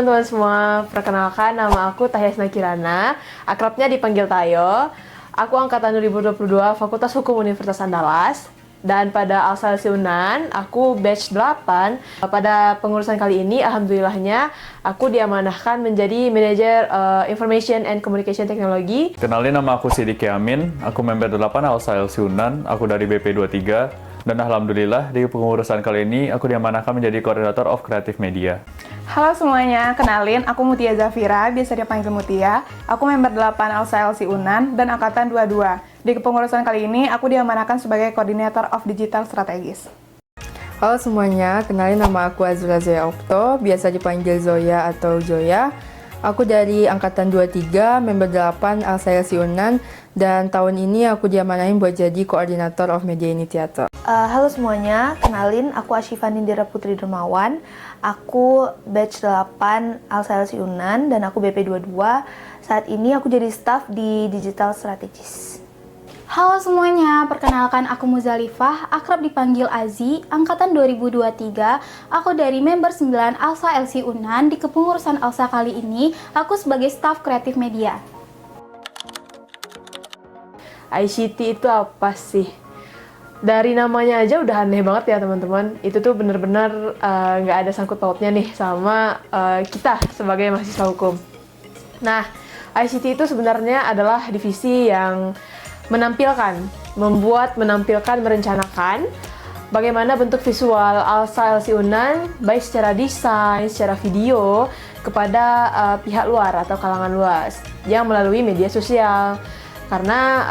teman-teman semua, perkenalkan nama aku Tahyasna Kirana, akrabnya dipanggil Tayo. Aku angkatan 2022 Fakultas Hukum Universitas Andalas. Dan pada Alsa LC Unan, aku batch 8. Pada pengurusan kali ini, alhamdulillahnya, aku diamanahkan menjadi Manajer Information and Communication Technology. Kenalin, nama aku Sidiki Amin, aku member 8 Alsa LC Unan, aku dari BP23. Dan alhamdulillah di pengurusan kali ini aku diamanahkan menjadi Koordinator of Creative Media. Halo semuanya, kenalin aku Mutia Zafira, biasa dipanggil Mutia. Aku member 8 Alsa LC Unan dan angkatan 22. Di kepengurusan kali ini aku diamanahkan sebagai Koordinator of Digital Strategis. Halo semuanya, kenalin nama aku Azura Zoya Okto, biasa dipanggil Zoya atau Joya. Aku dari angkatan 23, member 8 Alsa LC Unan, dan tahun ini aku diamanahin buat jadi Koordinator of Media Initiator. Halo semuanya, kenalin aku Asyifa Nindira Putri Dermawan. Aku batch 8 Alsa LC Unan dan aku BP22. Saat ini aku jadi staff di Digital Strategis. Halo semuanya, perkenalkan aku Muzalifah, akrab dipanggil Azi, angkatan 2023. Aku dari member 9 Alsa LC Unan. Di kepengurusan Alsa kali ini, aku sebagai staff kreatif media. ICT itu apa sih? Dari namanya aja udah aneh banget ya teman-teman. Itu tuh bener-bener nggak ada sangkut pautnya nih sama kita sebagai mahasiswa hukum. Nah, ICT itu sebenarnya adalah divisi yang menampilkan, merencanakan bagaimana bentuk visual Alsa LC Unan, baik secara desain, secara video, kepada pihak luar atau kalangan luas yang melalui media sosial. Karena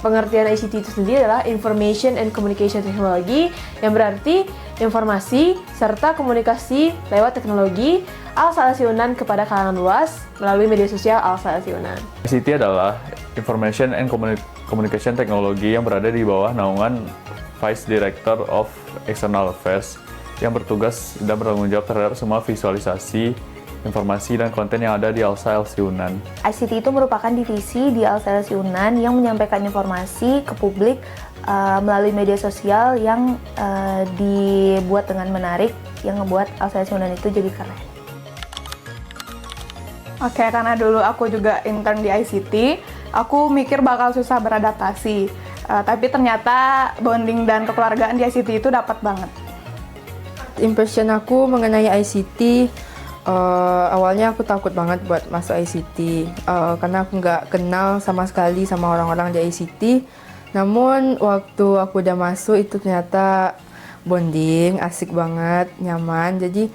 pengertian ICT itu sendiri adalah Information and Communication Technology, yang berarti informasi serta komunikasi lewat teknologi Alsa LC Unan kepada kalangan luas melalui media sosial Alsa LC Unan. ICT adalah Information and Communication Technology yang berada di bawah naungan Vice Director of External Affairs yang bertugas dan bertanggung jawab terhadap semua visualisasi, informasi, dan konten yang ada di Alsa LC Unan. ICT itu merupakan divisi di Alsa LC Unan yang menyampaikan informasi ke publik melalui media sosial yang dibuat dengan menarik, yang ngebuat Alsa LC Unan itu jadi keren. Oke, karena dulu aku juga intern di ICT, aku mikir bakal susah beradaptasi. Tapi ternyata bonding dan kekeluargaan di ICT itu dapat banget. Impression aku mengenai ICT, awalnya aku takut banget buat masuk ICT karena aku nggak kenal sama sekali sama orang-orang di ICT. Namun waktu aku udah masuk itu ternyata bonding, asik banget, nyaman. Jadi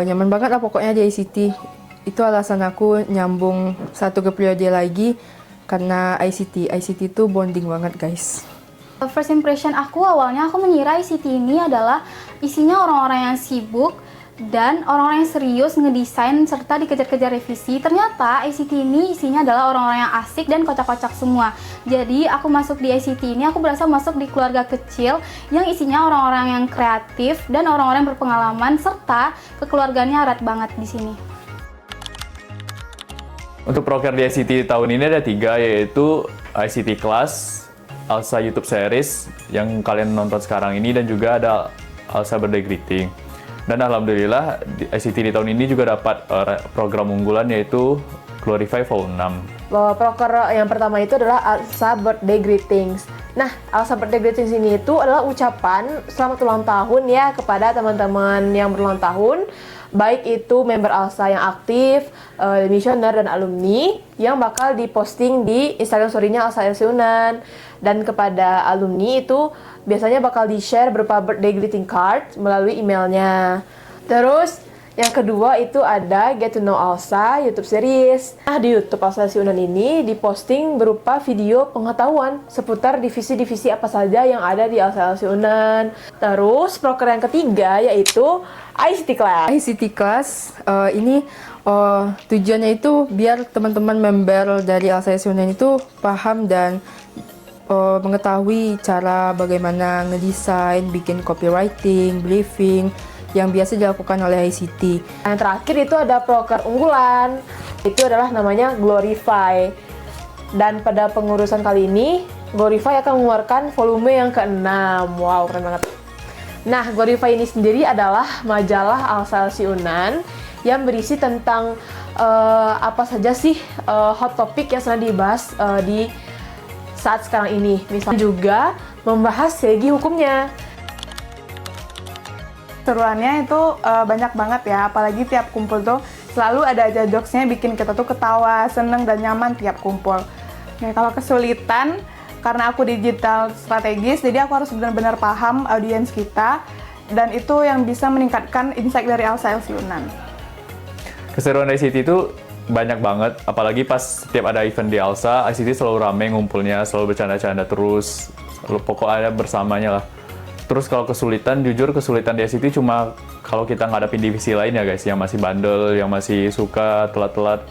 nyaman banget lah pokoknya di ICT. Itu alasan aku nyambung satu ke periode lagi karena ICT itu bonding banget guys. First impression aku awalnya aku mengira ICT ini adalah isinya orang-orang yang sibuk dan orang-orang yang serius ngedesain serta dikejar-kejar revisi. Ternyata ICT ini isinya adalah orang-orang yang asik dan kocak-kocak semua. Jadi aku masuk di ICT ini, aku berasa masuk di keluarga kecil yang isinya orang-orang yang kreatif dan orang-orang yang berpengalaman serta kekeluargaannya erat banget di sini. Untuk proker di ICT tahun ini ada 3, yaitu ICT Class, Alsa YouTube Series yang kalian nonton sekarang ini, dan juga ada Alsa Birthday Greeting. Dan alhamdulillah ICT di tahun ini juga dapat program unggulan yaitu Glorify Vol 6. Proker yang pertama itu adalah Alsa Birthday Greetings. Nah, Alsa Birthday Greetings ini itu adalah ucapan selamat ulang tahun ya kepada teman-teman yang berulang tahun, baik itu member Alsa yang aktif, misioner, dan alumni yang bakal diposting di Instagram story-nya Alsa LC Unan. Dan kepada alumni itu biasanya bakal di-share berupa birthday greeting card melalui emailnya. Terus yang kedua itu ada Get to Know Alsa YouTube Series. Nah, di YouTube Alsa LC Unan ini diposting berupa video pengetahuan seputar divisi-divisi apa saja yang ada di Alsa LC Unan. Terus proker yang ketiga yaitu ICT Class. ICT Class ini tujuannya itu biar teman-teman member dari Alsa LC Unan itu paham dan mengetahui cara bagaimana ngedesain, bikin copywriting, briefing yang biasa dilakukan oleh ICT. Yang terakhir itu ada proker unggulan, itu adalah namanya Glorify. Dan pada pengurusan kali ini, Glorify akan mengeluarkan volume yang ke-6. Wow, keren banget. Nah, Glorify ini sendiri adalah majalah Alsa LC Unan yang berisi tentang apa saja sih hot topic yang sedang dibahas di saat sekarang ini. Misalnya juga membahas segi hukumnya. Seruannya itu banyak banget ya, apalagi tiap kumpul tuh selalu ada aja jokesnya bikin kita tuh ketawa, seneng dan nyaman tiap kumpul. Nah, kalau kesulitan, karena aku digital strategis, jadi aku harus benar-benar paham audiens kita, dan itu yang bisa meningkatkan insight dari Alsa LC Unan. Keseruan ICT itu banyak banget, apalagi pas setiap ada event di Alsa, ICT selalu rame ngumpulnya, selalu bercanda-canda terus, pokoknya bersamanya lah. Terus kalau kesulitan, jujur kesulitan di ICT cuma kalau kita ngadapin divisi lain ya guys, yang masih bandel, yang masih suka telat-telat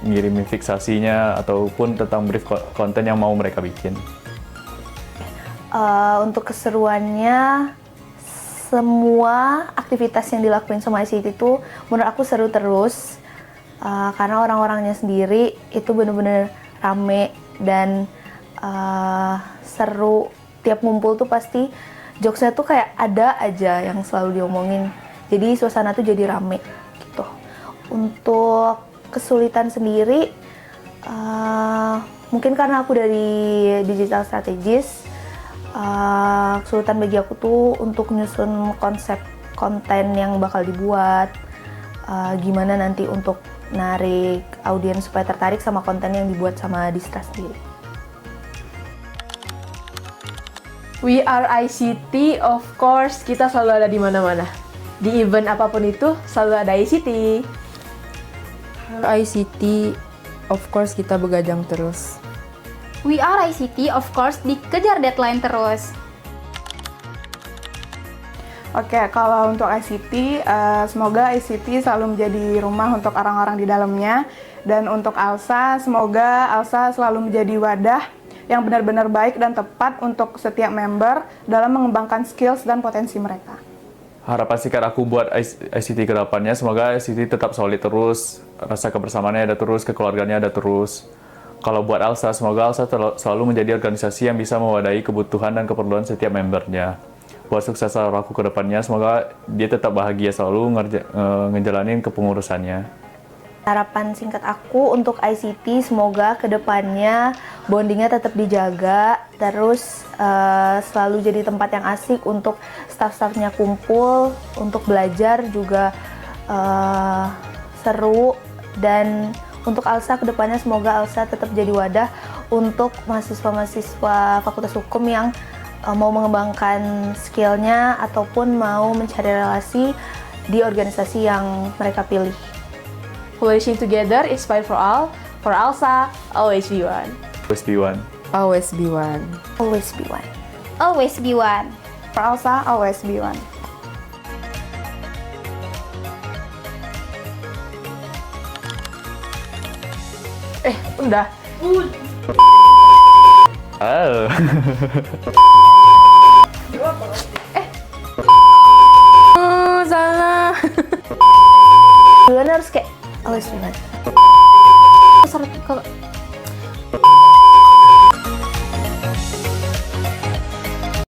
ngirimin fiksasinya, ataupun tentang brief konten yang mau mereka bikin. Untuk keseruannya, semua aktivitas yang dilakuin sama ICT itu menurut aku seru terus, karena orang-orangnya sendiri itu bener-bener rame dan seru. Tiap ngumpul tuh pasti jokesnya tuh kayak ada aja yang selalu diomongin, jadi suasana tuh jadi rame gitu. Untuk kesulitan sendiri, mungkin karena aku dari digital strategis, kesulitan bagi aku tuh untuk nyusun konsep konten yang bakal dibuat, gimana nanti untuk narik audiens supaya tertarik sama konten yang dibuat sama Distra sendiri. We are ICT, of course, kita selalu ada di mana-mana. Di event apapun itu, selalu ada ICT. ICT, of course kita begadang terus. We are ICT, of course, dikejar deadline terus. Oke, kalau untuk ICT, semoga ICT selalu menjadi rumah untuk orang-orang di dalamnya. Dan untuk Alsa, semoga Alsa selalu menjadi wadah yang benar-benar baik dan tepat untuk setiap member dalam mengembangkan skills dan potensi mereka. Harapan singkat aku buat ICT ke depannya, semoga ICT tetap solid terus, rasa kebersamaannya ada terus, kekeluargaannya ada terus. Kalau buat Alsa, semoga Alsa selalu menjadi organisasi yang bisa mewadahi kebutuhan dan keperluan setiap membernya. Buat sukses aku ke depannya, semoga dia tetap bahagia selalu ngejalanin kepengurusannya. Harapan singkat aku untuk ICT, semoga kedepannya bondingnya tetap dijaga, terus selalu jadi tempat yang asik untuk staff-staffnya kumpul, untuk belajar juga seru. Dan untuk Alsa kedepannya, semoga Alsa tetap jadi wadah untuk mahasiswa-mahasiswa Fakultas Hukum yang mau mengembangkan skillnya ataupun mau mencari relasi di organisasi yang mereka pilih. Flourishing together, inspire for all. For Alsa, always be one. Always be one. Always be one. Always be one. Always be one. For Alsa, always be one. Udah. Oh. Salah. Duluan harus kayak always be one. Ke